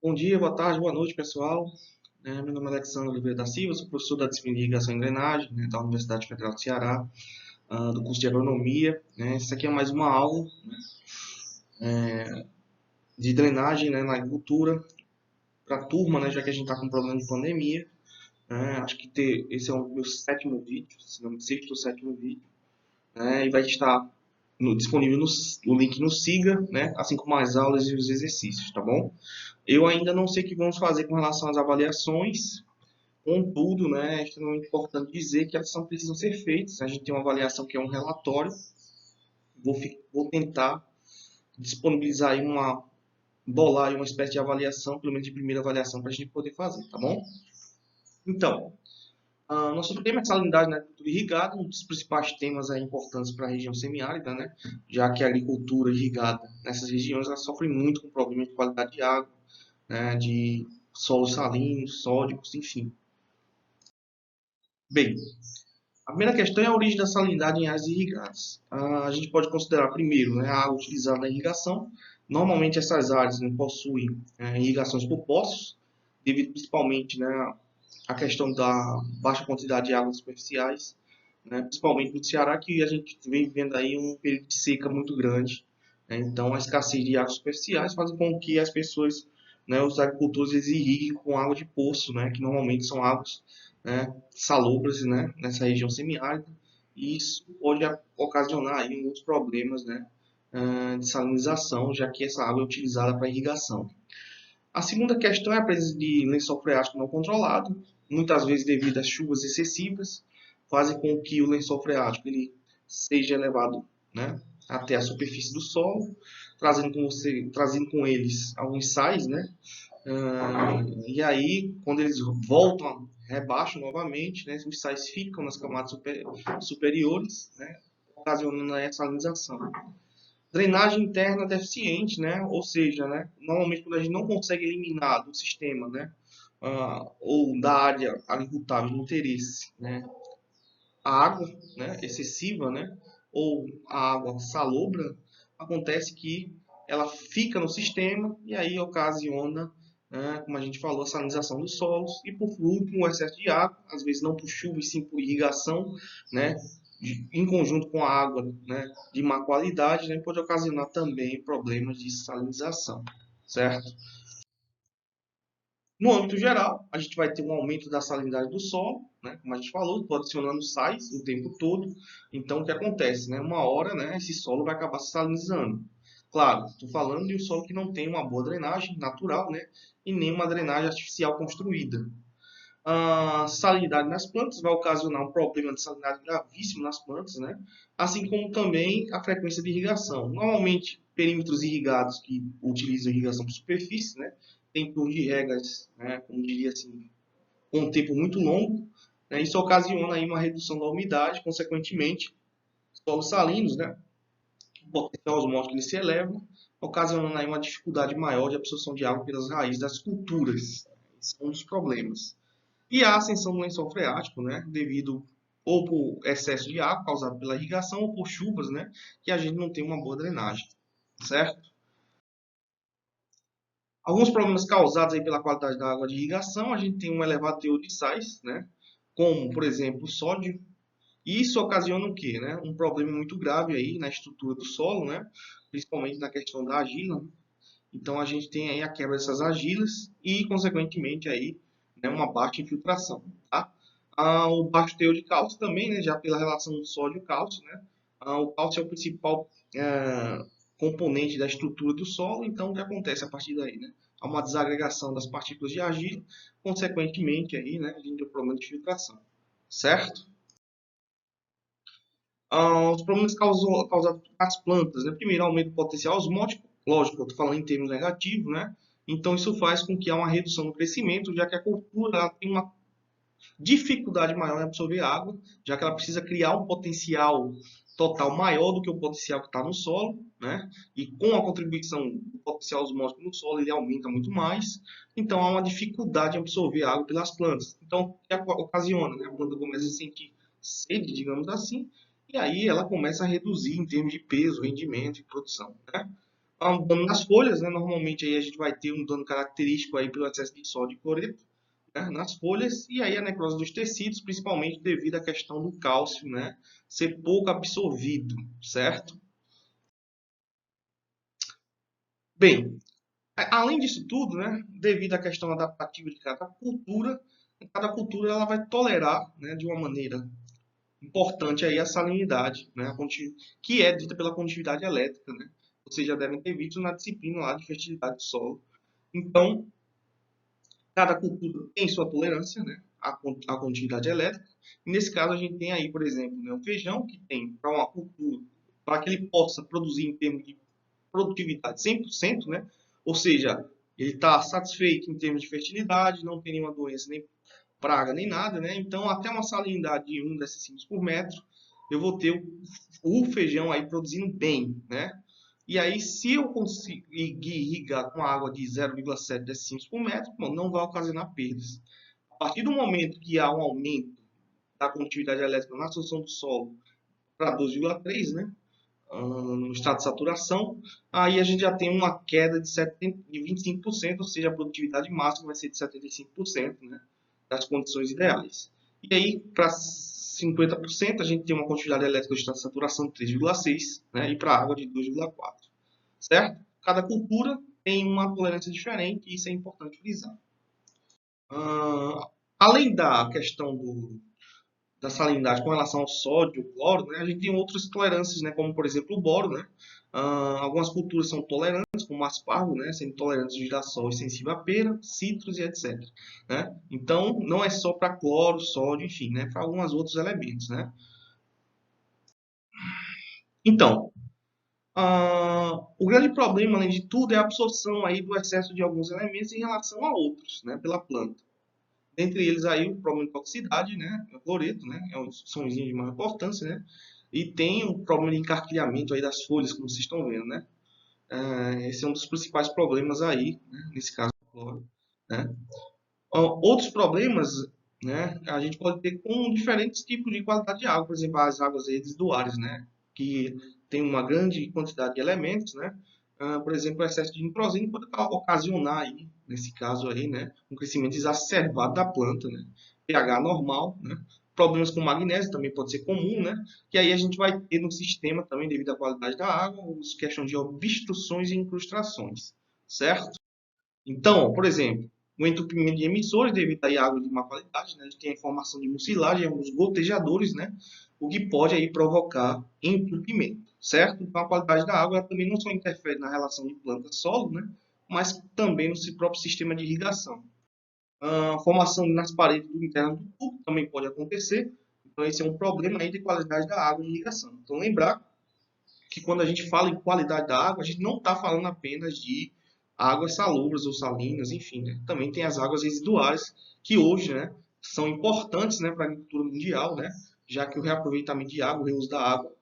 Bom dia, boa tarde, boa noite, pessoal. Meu nome é Alexandre Oliveira da Silva, sou professor da disciplina de Irrigação e Drenagem, da Universidade Federal do Ceará, do curso de Agronomia. Essa aqui é mais uma aula de drenagem, na agricultura para a turma, já que a gente está com problema de pandemia. Acho que esse é o meu sétimo vídeo, se não me sexto ou sétimo vídeo, e vai estar disponível o link no Siga, assim como as aulas e os exercícios, tá bom? Eu ainda não sei o que vamos fazer com relação às avaliações. Contudo, é extremamente importante dizer que elas precisam ser feitas. A gente tem uma avaliação que é um relatório. Vou tentar disponibilizar aí bolar aí uma espécie de avaliação, pelo menos de primeira avaliação, para a gente poder fazer, tá bom? Então, nosso tema é salinidade na agricultura irrigada, um dos principais temas aí importantes para a região semiárida, já que a agricultura irrigada nessas regiões ela sofre muito com problemas de qualidade de água, de solos salinos, sódicos, enfim. Bem, a primeira questão é a origem da salinidade em áreas irrigadas. A gente pode considerar primeiro, a água utilizada na irrigação. Normalmente essas áreas possuem irrigações por poços, devido principalmente à questão da baixa quantidade de águas superficiais, principalmente no Ceará, que a gente vem vivendo aí um período de seca muito grande. Então, a escassez de águas superficiais faz com que as pessoas, os agricultores, eles irriguem com água de poço, que normalmente são águas salobras, nessa região semiárida, e isso pode ocasionar aí alguns problemas, de salinização, já que essa água é utilizada para irrigação. A segunda questão é a presença de lençol freático não controlado, muitas vezes devido às chuvas excessivas, fazem com que o lençol freático ele seja elevado, até a superfície do solo, trazendo com eles alguns sais, e aí, quando eles voltam, rebaixam novamente, os sais ficam nas camadas superiores, ocasionando a salinização. Drenagem interna deficiente, ou seja, normalmente quando a gente não consegue eliminar do sistema, ou da área agricultável de interesse, a água, excessiva, ou a água salobra, acontece que ela fica no sistema e aí ocasiona, como a gente falou, a salinização dos solos e, por último, o excesso de água, às vezes não por chuva e sim por irrigação, né, em conjunto com a água, de má qualidade, pode ocasionar também problemas de salinização, certo? No âmbito geral, a gente vai ter um aumento da salinidade do solo, como a gente falou, estou adicionando sais o tempo todo. Então, o que acontece? Uma hora, esse solo vai acabar se salinizando. Claro, estou falando de um solo que não tem uma boa drenagem natural, e nem uma drenagem artificial construída. A salinidade nas plantas vai ocasionar um problema de salinidade gravíssimo nas plantas, assim como também a frequência de irrigação. Normalmente, perímetros irrigados que utilizam irrigação por superfície, tem turno de regas, como diria assim, com um tempo muito longo, isso ocasiona aí uma redução da umidade, consequentemente, solos salinos, o potencial osmótico ele se eleva, ocasionando aí uma dificuldade maior de absorção de água pelas raízes das culturas. Esse é um dos problemas. E a ascensão do lençol freático, devido ou por excesso de água causado pela irrigação ou por chuvas, que a gente não tem uma boa drenagem, certo? Alguns problemas causados aí pela qualidade da água de irrigação, a gente tem um elevado teor de sais, como, por exemplo, o sódio. E isso ocasiona o quê? Um problema muito grave aí na estrutura do solo, principalmente na questão da argila. Então, a gente tem aí a quebra dessas argilas e, consequentemente, aí, uma baixa infiltração. Tá? O baixo teor de cálcio também, já pela relação do sódio e cálcio. O cálcio é o principal componente da estrutura do solo, então o que acontece a partir daí? Há uma desagregação das partículas de argila, consequentemente, aí, a gente tem um problema de filtração. Certo? Os problemas causados nas plantas, primeiro, aumento do potencial osmótico, lógico, eu estou falando em termos negativos, então isso faz com que há uma redução no crescimento, já que a cultura ela tem uma dificuldade maior em absorver água, já que ela precisa criar um potencial total maior do que o potencial que está no solo, e com a contribuição do potencial osmótico no solo, ele aumenta muito mais, então há uma dificuldade em absorver água pelas plantas. Então, o que ocasiona? A planta começa a sentir sede, digamos assim, e aí ela começa a reduzir em termos de peso, rendimento e produção. Há um dano nas folhas, né? Normalmente aí a gente vai ter um dano característico aí pelo excesso de sódio e cloreto, né, nas folhas, e aí a necrose dos tecidos, principalmente devido à questão do cálcio, né, ser pouco absorvido, certo? Bem, além disso tudo, né, devido à questão adaptativa de cada cultura ela vai tolerar, né, de uma maneira importante aí a salinidade, né, que é dita pela condutividade elétrica, né? Vocês já devem ter visto na disciplina lá de fertilidade do solo. Então, cada cultura tem sua tolerância, né, à condutividade elétrica. E nesse caso, a gente tem aí, por exemplo, né, o feijão, que tem para uma cultura, para que ele possa produzir em termos de produtividade 100%, né, ou seja, ele está satisfeito em termos de fertilidade, não tem nenhuma doença, nem praga, nem nada, né? Então, até uma salinidade de 1 decilitros por metro, eu vou ter o feijão aí produzindo bem, né? E aí, se eu conseguir irrigar com água de 0,7 decímetros por metro, bom, não vai ocasionar perdas. A partir do momento que há um aumento da condutividade elétrica na solução do solo para 2,3, né, no estado de saturação, aí a gente já tem uma queda de 25%, ou seja, a produtividade máxima vai ser de 75%, né, das condições ideais. E aí, para 50%, a gente tem uma quantidade elétrica do estado de saturação de 3,6, né, e para água de 2,4, certo? Cada cultura tem uma tolerância diferente e isso é importante frisar. Além da questão da salinidade com relação ao sódio, cloro, né, a gente tem outras tolerâncias, né, como por exemplo o boro, né? Algumas culturas são tolerantes, como aspargo, né, sendo tolerantes ao girassol e sensível à pera, citros e etc. Né? Então, não é só para cloro, sódio, enfim, né, para alguns outros elementos, né? Então, o grande problema, além de tudo, é a absorção aí do excesso de alguns elementos em relação a outros, né, pela planta. Dentre eles aí o problema de toxicidade, né, o cloreto, né, são os de maior importância, né, e tem o problema de encarquilhamento aí das folhas, como vocês estão vendo, né. Esse é um dos principais problemas aí, né, nesse caso do cloro, né. Outros problemas, né, a gente pode ter com diferentes tipos de qualidade de água, por exemplo, as águas residuárias, né, que tem uma grande quantidade de elementos, né, por exemplo, o excesso de nitrogênio pode ocasionar aí, nesse caso aí, né, um crescimento exacerbado da planta, né, pH normal, né, problemas com magnésio também pode ser comum, né, que aí a gente vai ter no sistema também, devido à qualidade da água, as questões de obstruções e incrustações, certo? Então, por exemplo, o entupimento de emissores devido à água de má qualidade, né? A gente tem a formação de mucilagem, alguns gotejadores, né? O que pode aí provocar entupimento, certo? Então, a qualidade da água também não só interfere na relação de planta-solo, né? Mas também no seu próprio sistema de irrigação. A formação nas paredes do interno do tubo também pode acontecer. Então, esse é um problema aí de qualidade da água de irrigação. Então, lembrar que quando a gente fala em qualidade da água, a gente não está falando apenas de águas salobras ou salinas, enfim, né? Também tem as águas residuais, que hoje, né, são importantes, né, para a agricultura mundial, né, já que o reaproveitamento de água, o reuso da água,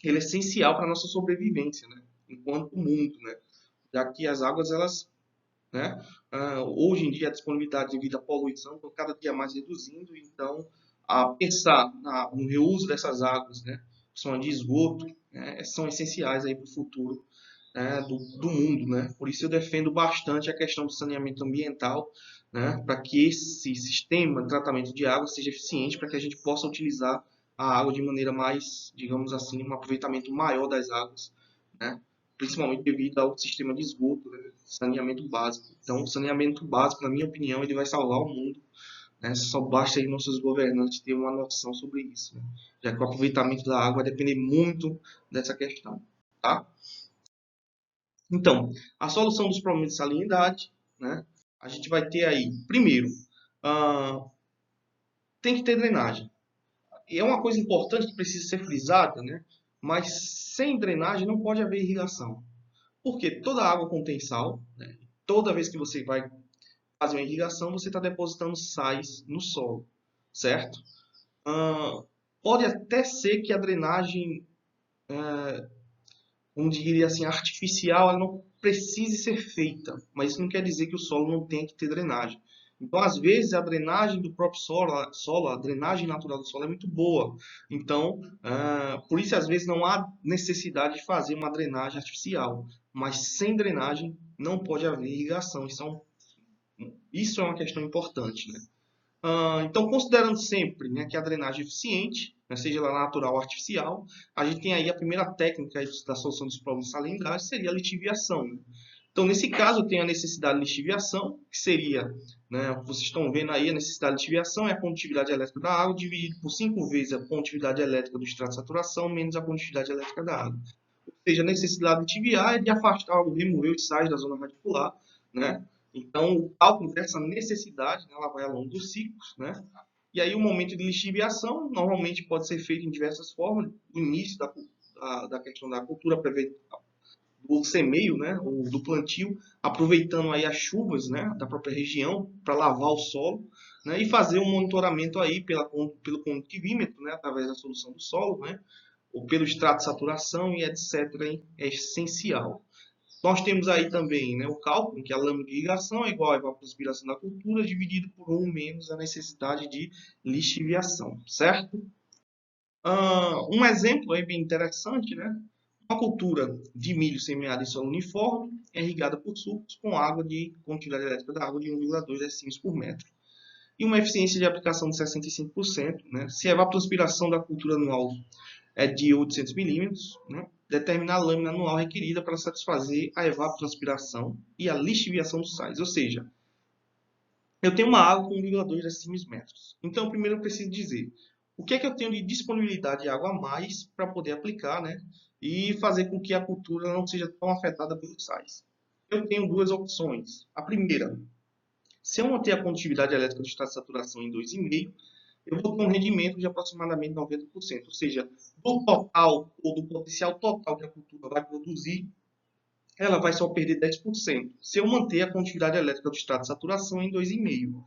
ele é essencial para a nossa sobrevivência, né, enquanto mundo, né, já que as águas, elas, né, hoje em dia a disponibilidade devido à poluição está cada dia mais reduzindo, então a pensar no reuso dessas águas, né, são de esgoto, né, são essenciais aí para o futuro, né, do mundo, né? Por isso eu defendo bastante a questão do saneamento ambiental, né, para que esse sistema de tratamento de água seja eficiente, para que a gente possa utilizar a água de maneira mais, digamos assim, um aproveitamento maior das águas, né? Principalmente devido ao sistema de esgoto, né? Saneamento básico. Então, o saneamento básico, na minha opinião, ele vai salvar o mundo, né? Só basta aí nossos governantes terem uma noção sobre isso, né? Já que o aproveitamento da água vai depender muito dessa questão, tá? Então, a solução dos problemas de salinidade, né? A gente vai ter aí, primeiro, ah, tem que ter drenagem. E é uma coisa importante que precisa ser frisada, né? Mas sem drenagem não pode haver irrigação. Porque toda água contém sal, né? Toda vez que você vai fazer uma irrigação, você está depositando sais no solo, certo? Pode até ser que a drenagem, como diria assim, artificial, ela não precise ser feita, mas isso não quer dizer que o solo não tenha que ter drenagem. Então, às vezes, a drenagem do próprio solo, a drenagem natural do solo é muito boa. Então, por isso, às vezes, não há necessidade de fazer uma drenagem artificial. mas sem drenagem não pode haver irrigação. Isso é uma questão importante, né? Então, considerando sempre, né, que a drenagem é eficiente, né, seja ela natural ou artificial, a gente tem aí a primeira técnica aí da solução dos problemas de salinidade, seria a lixiviação, né? Então, nesse caso, eu tenho a necessidade de lixiviação, que seria, né, vocês estão vendo aí, a necessidade de lixiviação é a condutividade elétrica da água dividido por 5 vezes a condutividade elétrica do extrato de saturação menos a condutividade elétrica da água. Ou seja, a necessidade de lixiviar é de afastar ou remover os sais da zona radicular, né? Então, o cálculo dessa necessidade, né, ela vai ao longo dos ciclos, né? E aí, o momento de lixiviação, normalmente pode ser feito em diversas formas. No início da questão da cultura, do semeio, né, ou do plantio, aproveitando aí as chuvas, né, da própria região para lavar o solo, né, e fazer um monitoramento aí pelo condutivímetro, né, através da solução do solo, né, ou pelo extrato de saturação e etc. É essencial. Nós temos aí também, né, o cálculo, que a lâmina de irrigação é igual à evapotranspiração da cultura, dividido por 1 menos a necessidade de lixiviação, certo? Um exemplo aí bem interessante, né? Uma cultura de milho semeada em solo uniforme, é irrigada por sulcos com água de condutividade elétrica da água de 1,2 decímetros por metro. E uma eficiência de aplicação de 65%, né? Se a evapotranspiração da cultura anual é de 800 milímetros, né? Determinar a lâmina anual requerida para satisfazer a evapotranspiração e a lixiviação dos sais. Ou seja, eu tenho uma água com 1,2 decímetros. Então, primeiro eu preciso dizer o que é que eu tenho de disponibilidade de água a mais para poder aplicar, né? E fazer com que a cultura não seja tão afetada pelos sais. Eu tenho duas opções. A primeira, se eu manter a condutividade elétrica do estado de saturação em 2,5, eu vou ter um rendimento de aproximadamente 90%. Ou seja, do total ou do potencial total que a cultura vai produzir, ela vai só perder 10%. Se eu manter a condutividade elétrica do estado de saturação em 2,5.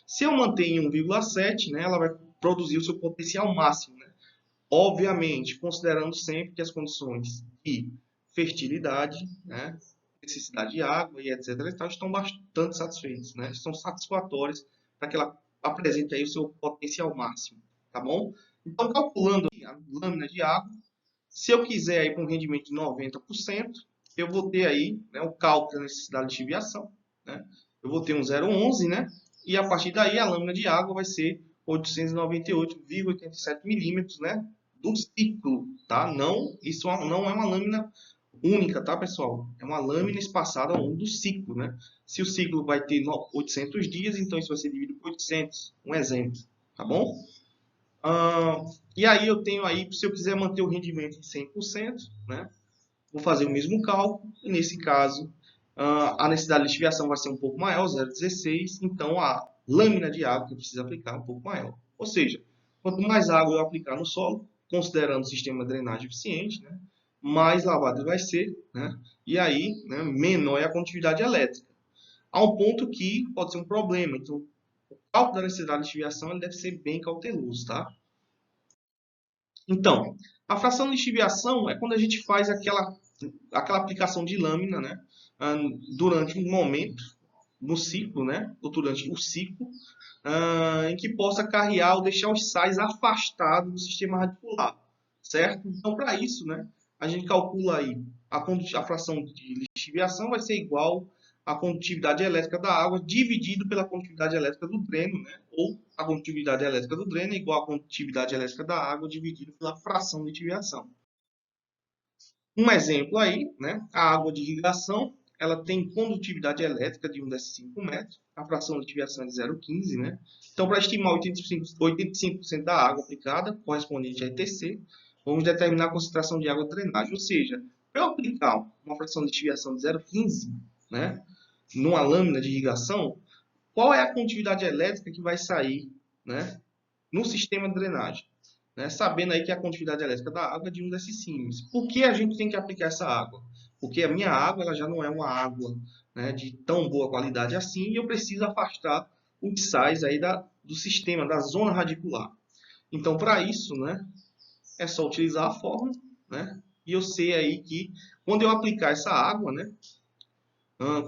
Se eu manter em 1,7, né, ela vai produzir o seu potencial máximo, né? Obviamente, considerando sempre que as condições de fertilidade, né, necessidade de água e etc. estão bastante satisfeitas, né? Estão satisfatórias para que ela apresente aí o seu potencial máximo, tá bom? Então, calculando a lâmina de água, se eu quiser ir para um rendimento de 90%, eu vou ter aí, né, o cálculo da necessidade de lixiviação, né? Eu vou ter um 0,11, né? E a partir daí a lâmina de água vai ser 898,87 milímetros, né? Do ciclo, tá? Não, isso não é uma lâmina única, tá, pessoal? É uma lâmina espaçada ao longo do ciclo, né? Se o ciclo vai ter 800 dias, então isso vai ser dividido por 800, um exemplo, tá bom? E aí eu tenho aí, se eu quiser manter o rendimento de 100%, né? Vou fazer o mesmo cálculo, e nesse caso, a necessidade de lixiviação vai ser um pouco maior, 0,16, então a lâmina de água que eu preciso aplicar é um pouco maior. Ou seja, quanto mais água eu aplicar no solo, considerando o sistema de drenagem eficiente, né, mais lavado vai ser, né, e aí, né, menor é a condutividade elétrica. Há um ponto que pode ser um problema, então o cálculo da necessidade de lixiviação ele deve ser bem cauteloso, tá? Então, a fração de lixiviação é quando a gente faz aquela aplicação de lâmina, né, durante um momento no ciclo, né, ou durante o ciclo, em que possa carrear ou deixar os sais afastados do sistema radicular, certo? Então, para isso, né, a gente calcula aí a fração de lixiviação vai ser igual à condutividade elétrica da água dividido pela condutividade elétrica do dreno, né? Ou a condutividade elétrica do dreno é igual à condutividade elétrica da água dividido pela fração de lixiviação. Um exemplo aí, né? A água de irrigação, ela tem condutividade elétrica de 1,5 metros, a fração de lixiviação é de 0,15, né? Então, para estimar 85% da água aplicada, correspondente a ETC, vamos determinar a concentração de água de drenagem. Ou seja, para eu aplicar uma fração de lixiviação de 0,15, né, numa lâmina de irrigação, qual é a condutividade elétrica que vai sair, né, no sistema de drenagem? Né, sabendo aí que a condutividade elétrica da água é de 1 decissímeros. Por que a gente tem que aplicar essa água? Porque a minha água ela já não é uma água, né, de tão boa qualidade assim e eu preciso afastar os sais aí do sistema, da zona radicular. Então, para isso, né, é só utilizar a fórmula, né, e eu sei aí que quando eu aplicar essa água, né,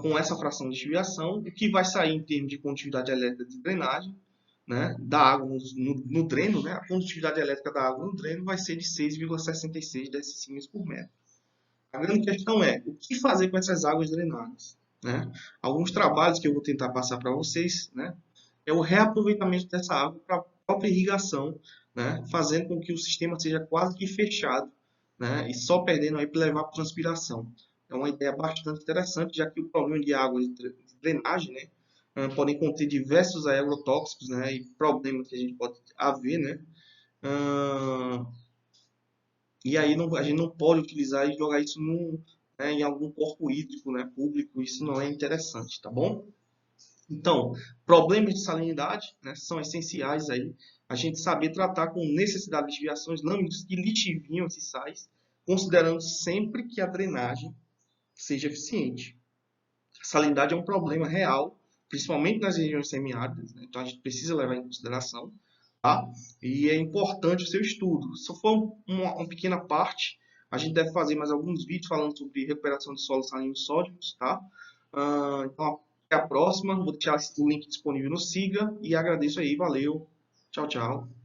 com essa fração de lixiviação, o que vai sair em termos de condutividade elétrica de drenagem, né, da água no dreno, né, a condutividade elétrica da água no dreno vai ser de 6,66 decímetros por metro. A grande questão é o que fazer com essas águas drenadas, né? Alguns trabalhos que eu vou tentar passar para vocês, né, é o reaproveitamento dessa água para a própria irrigação, né, fazendo com que o sistema seja quase que fechado, né, e só perdendo aí para levar para transpiração. É uma ideia bastante interessante, já que o problema de água de drenagem, né, podem conter diversos agrotóxicos, né, e problemas que a gente pode haver, né, e aí a gente não pode utilizar e jogar isso né, em algum corpo hídrico, né, público, isso não é interessante, tá bom? Então, problemas de salinidade, né, são essenciais aí a gente saber tratar com necessidade de desviações lâminas que lixiviam esses sais, considerando sempre que a drenagem seja eficiente. A salinidade é um problema real, principalmente nas regiões semiáridas, né, então a gente precisa levar em consideração, tá? E é importante o seu estudo. Se for uma pequena parte, a gente deve fazer mais alguns vídeos falando sobre recuperação de solos salinos sódicos, tá? Então, até a próxima. Vou deixar o link disponível no Siga e agradeço aí. Valeu. Tchau, tchau.